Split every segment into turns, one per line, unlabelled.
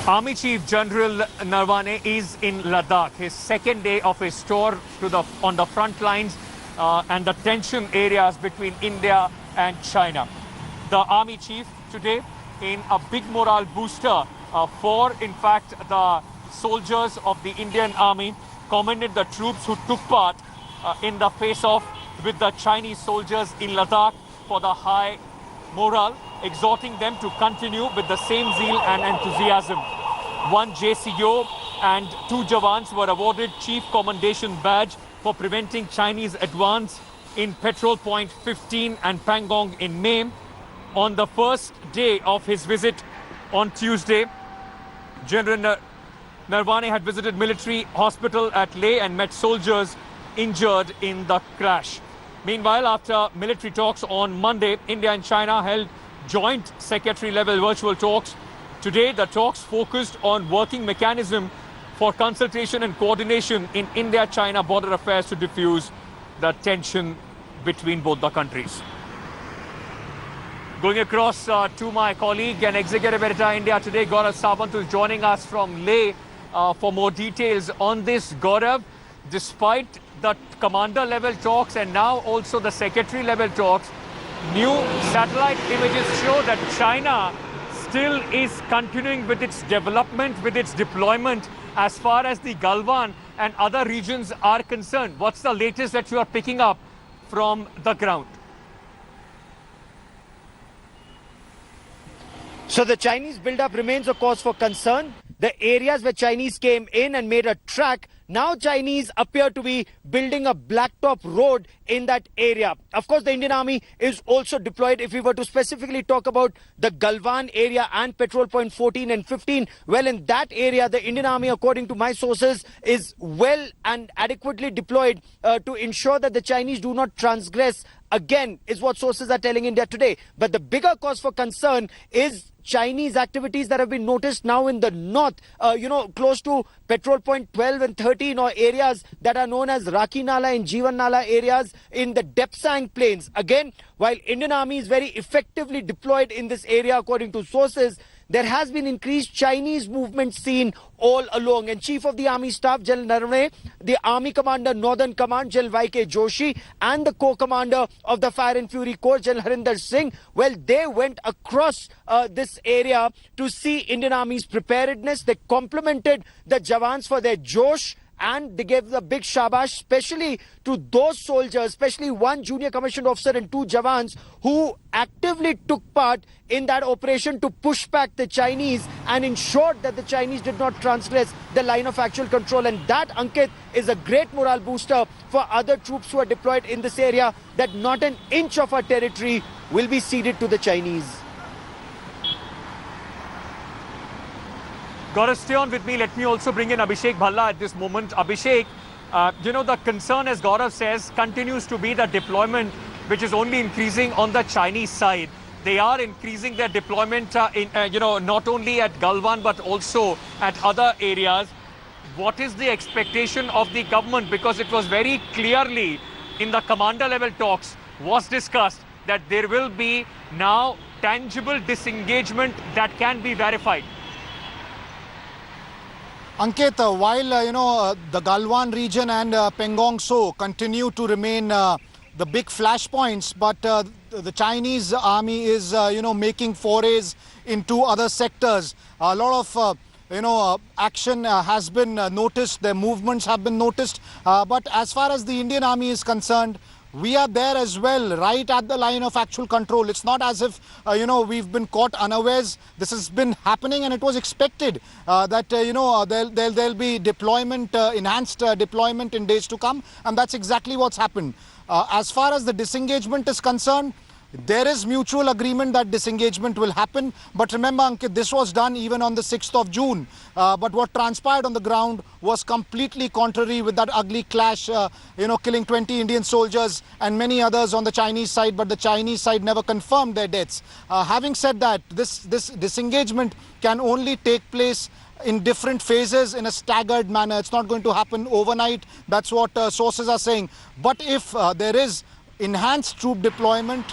Army Chief General Naravane is in Ladakh, his second day of his tour on the front lines and the tension areas between India and China. The Army Chief today in a big morale booster for, in fact, the soldiers of the Indian Army, commended the troops who took part in the face-off with the Chinese soldiers in Ladakh for the high morale, exhorting them to continue with the same zeal and enthusiasm. One JCO and two Jawans were awarded Chief Commendation Badge for preventing Chinese advance in Patrol Point 15 and Pangong in May. On the first day of his visit on Tuesday, General Naravane had visited military hospital at Leh and met soldiers injured in the crash. Meanwhile, after military talks on Monday, India and China held joint secretary-level virtual talks. Today, the talks focused on working mechanism for consultation and coordination in India-China border affairs to diffuse the tension between both the countries. Going across to my colleague and Executive Editor India Today, Gaurav Sawant, who is joining us from Leh for more details on this. Gaurav, despite the commander-level talks and now also the secretary-level talks, new satellite images show that China still is continuing with its development, with its deployment as far as the Galwan and other regions are concerned. What's the latest that you are picking up from the ground?
So the Chinese build-up remains a cause for concern. The areas where Chinese came in and made a track, now Chinese appear to be building a blacktop road in that area. Of course, the Indian Army is also deployed. If we were to specifically talk about the Galwan area and Patrol Point 14 and 15, well, in that area, the Indian Army, according to my sources, is well and adequately deployed to ensure that the Chinese do not transgress again, is what sources are telling India Today. But the bigger cause for concern is Chinese activities that have been noticed now in the north, close to Patrol Point 12 and 13, or areas that are known as Raki Nala and Jeevan Nala areas in the Depsang Plains. Again, while Indian Army is very effectively deployed in this area, according to sources, there has been increased Chinese movement seen all along. And Chief of the Army Staff, General Naravane, the Army Commander, Northern Command, General Y.K. Joshi, and the Co-Commander of the Fire and Fury Corps, General Harinder Singh, well, they went across this area to see Indian Army's preparedness. They complimented the Jawans for their Josh, and they gave the big shabash, especially to those soldiers, especially one junior commissioned officer and two Jawans who actively took part in that operation to push back the Chinese and ensured that the Chinese did not transgress the line of actual control. And that, Ankit, is a great morale booster for other troops who are deployed in this area, that not an inch of our territory will be ceded to the Chinese.
Gaurav, stay on with me. Let me also bring in Abhishek Bhalla at this moment. Abhishek, the concern, as Gaurav says, continues to be the deployment, which is only increasing on the Chinese side. They are increasing their deployment, not only at Galwan, but also at other areas. What is the expectation of the government? Because it was very clearly in the commander-level talks was discussed that there will be now tangible disengagement that can be verified.
Ankit, while the Galwan region and Pangong So continue to remain the big flashpoints, but the Chinese army is making forays into other sectors. A lot of action has been noticed. Their movements have been noticed. But as far as the Indian army is concerned, we are there as well, right at the line of actual control. It's not as if, we've been caught unawares. This has been happening, and it was expected that, there'll be deployment, enhanced deployment in days to come. And that's exactly what's happened. As far as the disengagement is concerned, there is mutual agreement that disengagement will happen. But remember, Ankit, this was done even on the 6th of June. But what transpired on the ground was completely contrary, with that ugly clash, killing 20 Indian soldiers and many others on the Chinese side. But the Chinese side never confirmed their deaths. Having said that, this disengagement can only take place in different phases in a staggered manner. It's not going to happen overnight. That's what sources are saying. But if there is enhanced troop deployment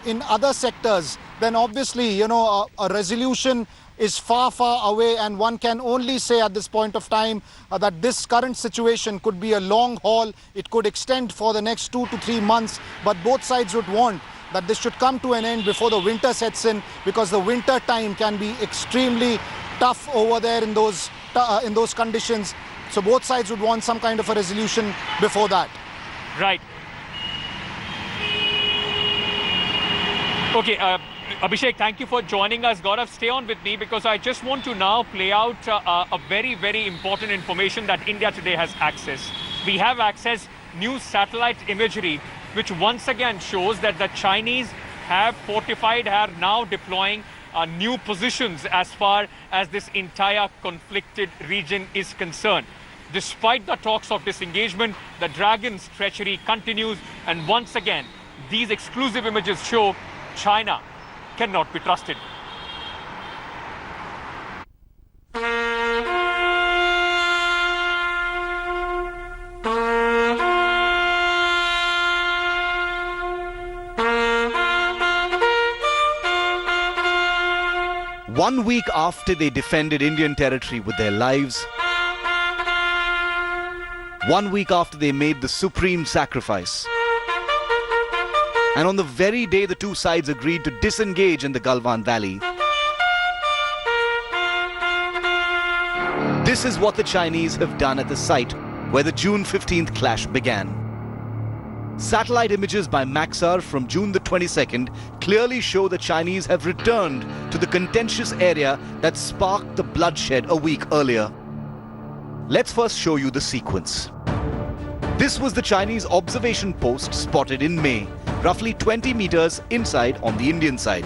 in other sectors, then obviously, a resolution is far, far away, and one can only say at this point of time that this current situation could be a long haul. It could extend for the next 2 to 3 months, but both sides would want that this should come to an end before the winter sets in, because the winter time can be extremely tough over there in those conditions. So both sides would want some kind of a resolution before that.
Right. Okay, Abhishek, thank you for joining us. Gaurav, stay on with me because I just want to now play out a very, very important information that India today has access. We have access new satellite imagery, which once again shows that the Chinese have fortified, are now deploying new positions as far as this entire conflicted region is concerned. Despite the talks of disengagement, the dragon's treachery continues, and once again, these exclusive images show China cannot be trusted.
One week after they defended Indian territory with their lives, 1 week after they made the supreme sacrifice, and on the very day the two sides agreed to disengage in the Galwan Valley, this is what the Chinese have done at the site where the June 15th clash began. Satellite images by Maxar from June the 22nd clearly show the Chinese have returned to the contentious area that sparked the bloodshed a week earlier. Let's first show you the sequence. This was the Chinese observation post spotted in May, roughly 20 meters inside on the Indian side.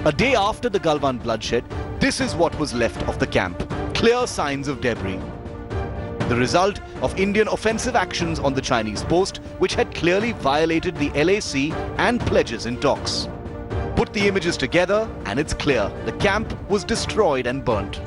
A day after the Galwan bloodshed, this is what was left of the camp. Clear signs of debris. The result of Indian offensive actions on the Chinese post, which had clearly violated the LAC and pledges in talks. Put the images together and it's clear the camp was destroyed and burnt.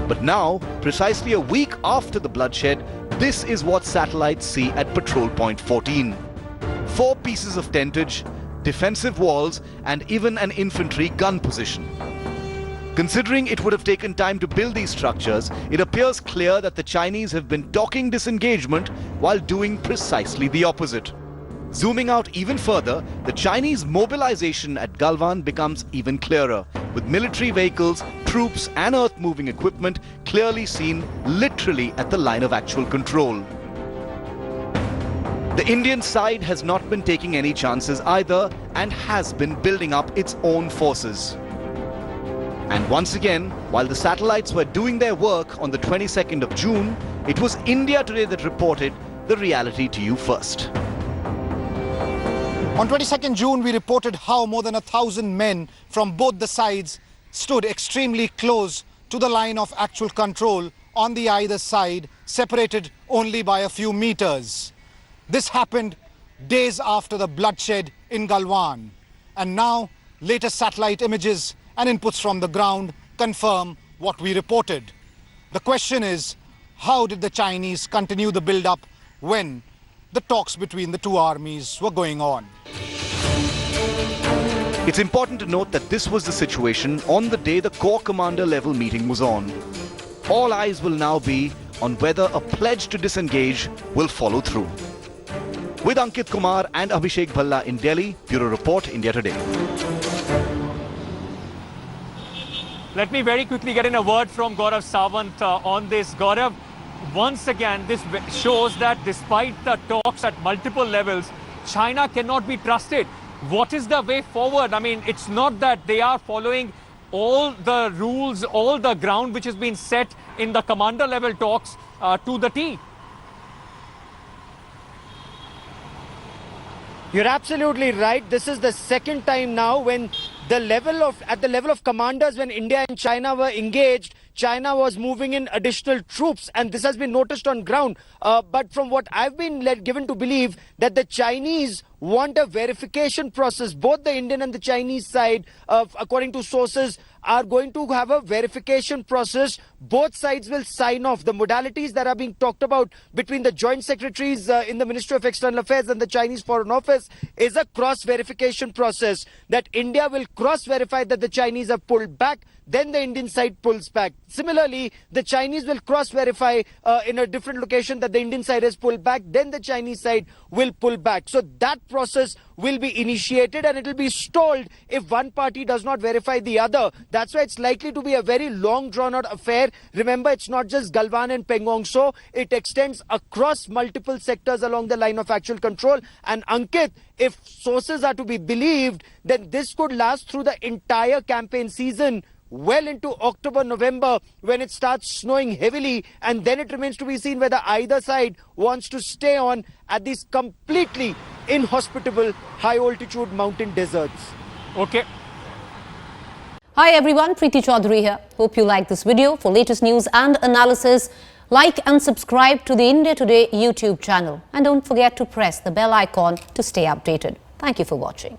But now, precisely a week after the bloodshed, this is what satellites see at Patrol Point 14. 4 pieces of tentage, defensive walls, and even an infantry gun position. Considering it would have taken time to build these structures, it appears clear that the Chinese have been talking disengagement while doing precisely the opposite. Zooming out even further, the Chinese mobilization at Galwan becomes even clearer, with military vehicles, troops and earth-moving equipment clearly seen literally at the line of actual control. The Indian side has not been taking any chances either and has been building up its own forces. And once again, while the satellites were doing their work on the 22nd of June, it was India today that reported the reality to you first.
On 22nd June, we reported how more than 1,000 men from both the sides stood extremely close to the line of actual control on the either side, separated only by a few meters. This happened days after the bloodshed in Galwan. And now, latest satellite images and inputs from the ground confirm what we reported. The question is, how did the Chinese continue the build-up when the talks between the two armies were going on?
It's important to note that this was the situation on the day the Corps Commander level meeting was on. All eyes will now be on whether a pledge to disengage will follow through. With Ankit Kumar and Abhishek Bhalla in Delhi, Bureau Report, India Today.
Let me very quickly get in a word from Gaurav Sawant on this. Gaurav, once again, this shows that despite the talks at multiple levels, China cannot be trusted. What is the way forward? I mean, it's not that they are following all the rules, all the ground which has been set in the commander level talks to the T.
You're absolutely right. This is the second time now when at the level of commanders, when India and China were engaged, China was moving in additional troops, and this has been noticed on ground. But from what I've been given to believe, that the Chinese want a verification process. Both the Indian and the Chinese side, according to sources, are going to have a verification process. Both sides will sign off. The modalities that are being talked about between the joint secretaries in the Ministry of External Affairs and the Chinese Foreign Office is a cross-verification process, that India will cross-verify that the Chinese have pulled back, then the Indian side pulls back. Similarly, the Chinese will cross-verify in a different location that the Indian side has pulled back, then the Chinese side will pull back. So that process will be initiated, and it will be stalled if one party does not verify the other. That's why it's likely to be a very long drawn-out affair. Remember, it's not just Galwan and Pangong So, it extends across multiple sectors along the line of actual control. And Ankit, if sources are to be believed, then this could last through the entire campaign season, well into October, November, when it starts snowing heavily, and then it remains to be seen whether either side wants to stay on at these completely inhospitable high-altitude mountain deserts.
Okay.
Hi everyone, Preeti Chaudhary here. Hope you like this video. For latest news and analysis, like and subscribe to the India Today YouTube channel. And don't forget to press the bell icon to stay updated. Thank you for watching.